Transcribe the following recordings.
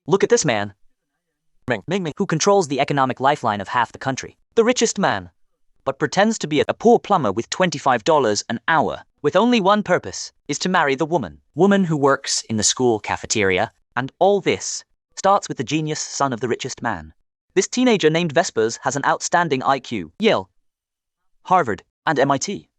Look at this man, Ming, who controls the economic lifeline of half the country. The richest man, but pretends to be a poor plumber with $25 an hour, with only one purpose, is to marry the woman who works in the school cafeteria. And all this starts with the genius son of the richest man. This teenager named Vespers has an outstanding IQ, Yale, Harvard, and MIT,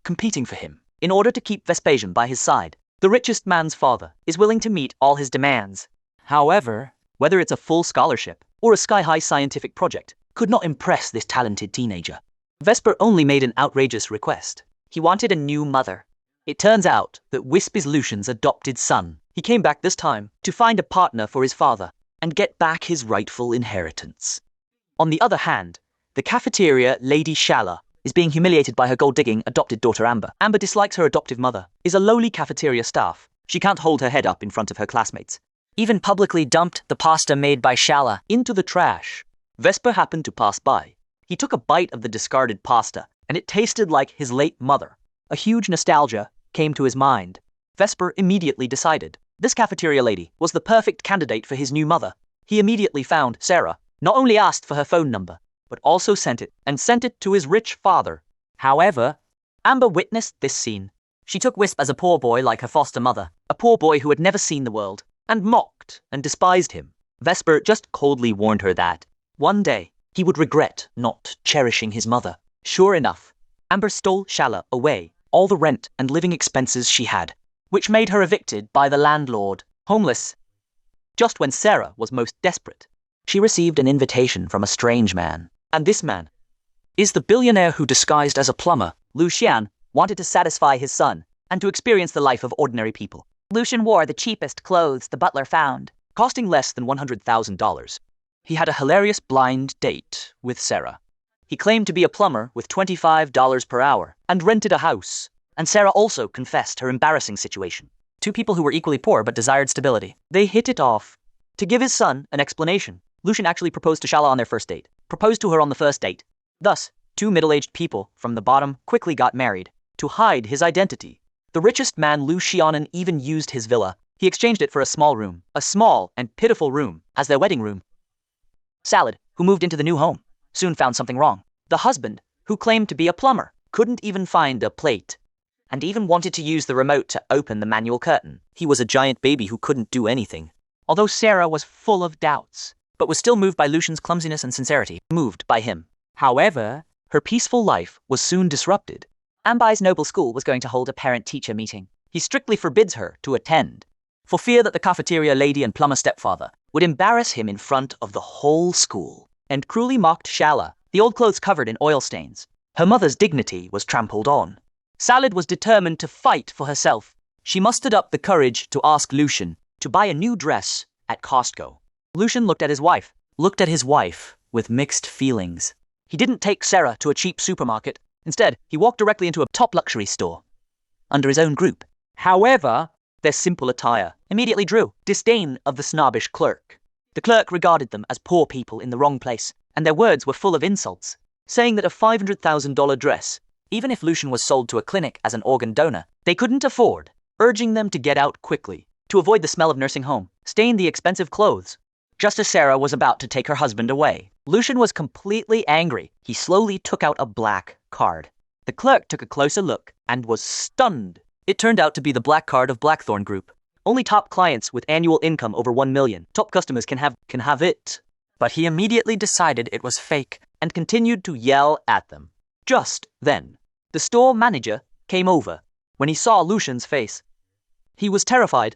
competing for him. In order to keep Vespasian by his side, the richest man's father is willing to meet all his demands. However, whether it's a full scholarship or a sky-high scientific project, could not impress this talented teenager. Vesper only made an outrageous request. He wanted a new mother. It turns out that Wisp is Lucian's adopted son. He came back this time to find a partner for his father and get back his rightful inheritance. On the other hand, the cafeteria Lady Shala is being humiliated by her gold-digging adopted daughter Amber. Amber dislikes her adoptive mother, is a lowly cafeteria staff. She can't hold her head up in front of her classmates. Even publicly dumped the pasta made by Shala into the trash. Vesper happened to pass by. He took a bite of the discarded pasta, and it tasted like his late mother. A huge nostalgia came to his mind. Vesper immediately decided this cafeteria lady was the perfect candidate for his new mother. He immediately found Sarah, not only asked for her phone number, but also sent it to his rich father. However, Amber witnessed this scene. She took Wisp as a poor boy like her foster mother, a poor boy who had never seen the world, and mocked and despised him. Vesper just coldly warned her that one day he would regret not cherishing his mother. Sure enough, Amber stole Shala away, all the rent and living expenses she had, which made her evicted by the landlord, homeless. Just when Sarah was most desperate, she received an invitation from a strange man. And this man is the billionaire who, disguised as a plumber, Lucian, wanted to satisfy his son and to experience the life of ordinary people. Lucian wore the cheapest clothes the butler found, costing less than $100,000. He had a hilarious blind date with Sarah. He claimed to be a plumber with $25 per hour and rented a house. And Sarah also confessed her embarrassing situation. Two people who were equally poor but desired stability. They hit it off. To give his son an explanation, Lucian actually proposed to Shala on their first date. Proposed to her on the first date. Thus, two middle-aged people from the bottom quickly got married to hide his identity. The richest man, Lucianen, even used his villa. He exchanged it for a small and pitiful room, as their wedding room. Salad, who moved into the new home, soon found something wrong. The husband, who claimed to be a plumber, couldn't even find a plate, and even wanted to use the remote to open the manual curtain. He was a giant baby who couldn't do anything. Although Sarah was full of doubts, but was still moved by Lucian's clumsiness and sincerity, moved by him. However, her peaceful life was soon disrupted. Ambai's noble school was going to hold a parent-teacher meeting. He strictly forbids her to attend, for fear that the cafeteria lady and plumber stepfather would embarrass him in front of the whole school, and cruelly mocked Shala, the old clothes covered in oil stains. Her mother's dignity was trampled on. Salad was determined to fight for herself. She mustered up the courage to ask Lucian to buy a new dress at Costco. Lucian looked at his wife with mixed feelings. He didn't take Sarah to a cheap supermarket. Instead, he walked directly into a top luxury store under his own group. However, their simple attire immediately drew disdain of the snobbish clerk. The clerk regarded them as poor people in the wrong place, and their words were full of insults, saying that a $500,000 dress, even if Lucian was sold to a clinic as an organ donor, they couldn't afford, urging them to get out quickly, to avoid the smell of nursing home, stain the expensive clothes. Just as Sarah was about to take her husband away, Lucian was completely angry. He slowly took out a black card. The clerk took a closer look and was stunned. It turned out to be the black card of Blackthorn Group. Only top clients with annual income over 1 million. Top customers can have it. But he immediately decided it was fake and continued to yell at them. Just then, the store manager came over. When he saw Lucian's face, he was terrified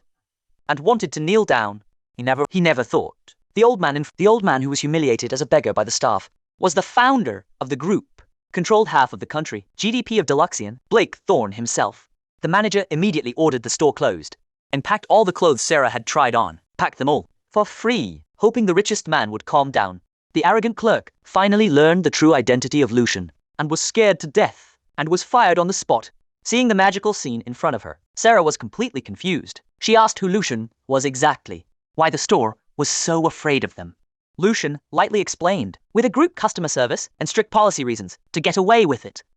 and wanted to kneel down. He never thought. The old man who was humiliated as a beggar by the staff was the founder of the group, controlled half of the country, GDP of Deluxian, Blake Thorne himself. The manager immediately ordered the store closed and packed all the clothes Sarah had tried on, packed them all, for free, hoping the richest man would calm down. The arrogant clerk finally learned the true identity of Lucian and was scared to death and was fired on the spot. Seeing the magical scene in front of her, Sarah was completely confused. She asked who Lucian was exactly, why the store was so afraid of them. Lucian lightly explained, with a group customer service and strict policy reasons, to get away with it.